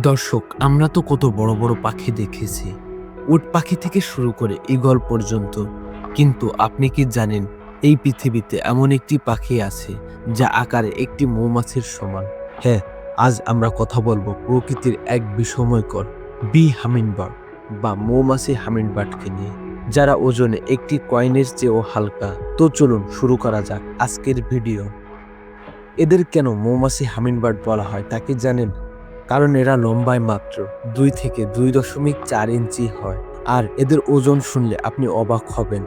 দর্শক, আমরা তো কত বড় বড় পাখি দেখেছি, উট পাখি থেকে শুরু করে ঈগল পর্যন্ত। কিন্তু আপনি কি জানেন, এই পৃথিবীতে এমন একটি পাখি আছে যা আকারে একটি মৌমাছির সমান? হ্যাঁ, আজ আমরা কথা বলবো প্রকৃতির এক বিস্ময়কর হামিংবার্ড বা মৌমাছি হামিংবার্ডকে নিয়ে, যারা ওজনে একটি কয়েনের চেয়েও হালকা। তো চলুন শুরু করা যাক আজকের ভিডিও। এদের কেন মৌমাছি হামিংবার্ড বলা হয় তা কি জানেন? কারণ এরা লম্বায় মাত্র 2 থেকে 2.4 ইঞ্চি হয়। আর এদের ওজন শুনলে আপনি অবাক হবেন।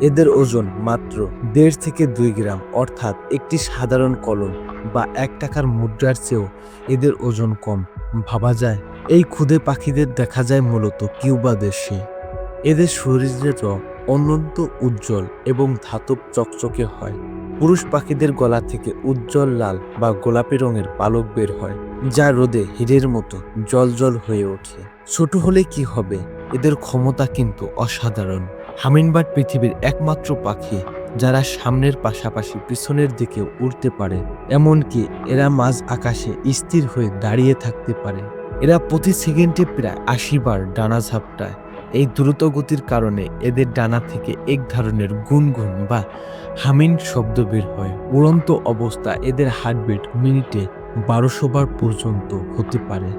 এদের ওজন মাত্র 1.5 থেকে 2 গ্রাম, অর্থাৎ একটি সাধারণ কলম বা 1 টাকার মুদ্রার চেয়েও এদের ওজন কম। ভাবা যায়? এই ক্ষুদে পাখিদের দেখা যায় মূলত কিউবা দেশে। এদের শরীরের রং অত্যন্ত উজ্জ্বল এবং ধাতব চকচকে হয়। পুরুষ পাখিদের গলা থেকে উজ্জ্বল লাল বা গোলাপি রঙের পালক বের হয়, যা রোদে হীরের মতো জ্বলজ্বল হয়ে ওঠে। ছোট হলে কি হবে, এদের ক্ষমতা কিন্তু অসাধারণ। হামিংবার্ড পৃথিবীর একমাত্র পাখি যারা সামনের পাশাপাশি পিছনের দিকে উড়তে পারে। এমনকি এরা মাঝ আকাশে স্থির হয়ে দাঁড়িয়ে থাকতে পারে। এরা প্রতি সেকেন্ডে প্রায় 80 বার ডানা ঝাপটায়। এই দ্রুত গতির কারণে এদের ডানা থেকে এক ধরনের গুনগুন বা হামিং শব্দ বের হয়। উড়ন্ত অবস্থা এদের হার্টবিট মিনিটে 1200 বার পর্যন্ত হতে পারে।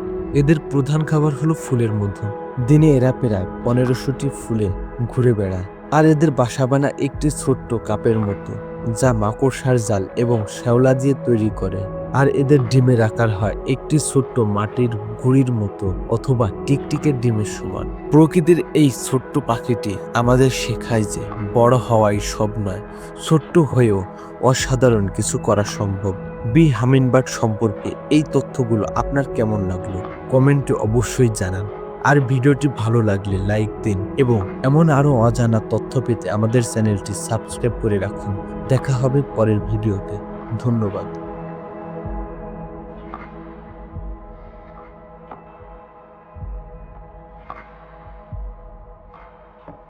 এদের প্রধান খাবার হলো ফুলের মধু। দিনে এরা প্রায় 1500টি ফুলে ঘুরে বেড়ায়। আর এদের বাসা বানা একটি ছোট্ট কাপের মতো, যা মাকড়সার জাল এবং শ্যাওলা দিয়ে তৈরি করে। আর এদের ডিমের আকার হয় একটি ছোট্ট মাটির গুঁড়ির মতো অথবা টিকটিকের ডিমের সমান। প্রকৃতির এই ছোট্ট পাখিটি আমাদের শেখায় যে বড় হওয়াই সব নয়, ছোট্ট হয়েও অসাধারণ কিছু করা সম্ভব। হামিংবার্ড সম্পর্কে এই তথ্যগুলো আপনার কেমন লাগলো কমেন্টে অবশ্যই জানান। আর ভিডিওটি ভালো লাগলে লাইক দিন এবং এমন আরো অজানা তথ্য পেতে আমাদের চ্যানেলটি সাবস্ক্রাইব করে রাখুন। দেখা হবে পরের ভিডিওতে। ধন্যবাদ।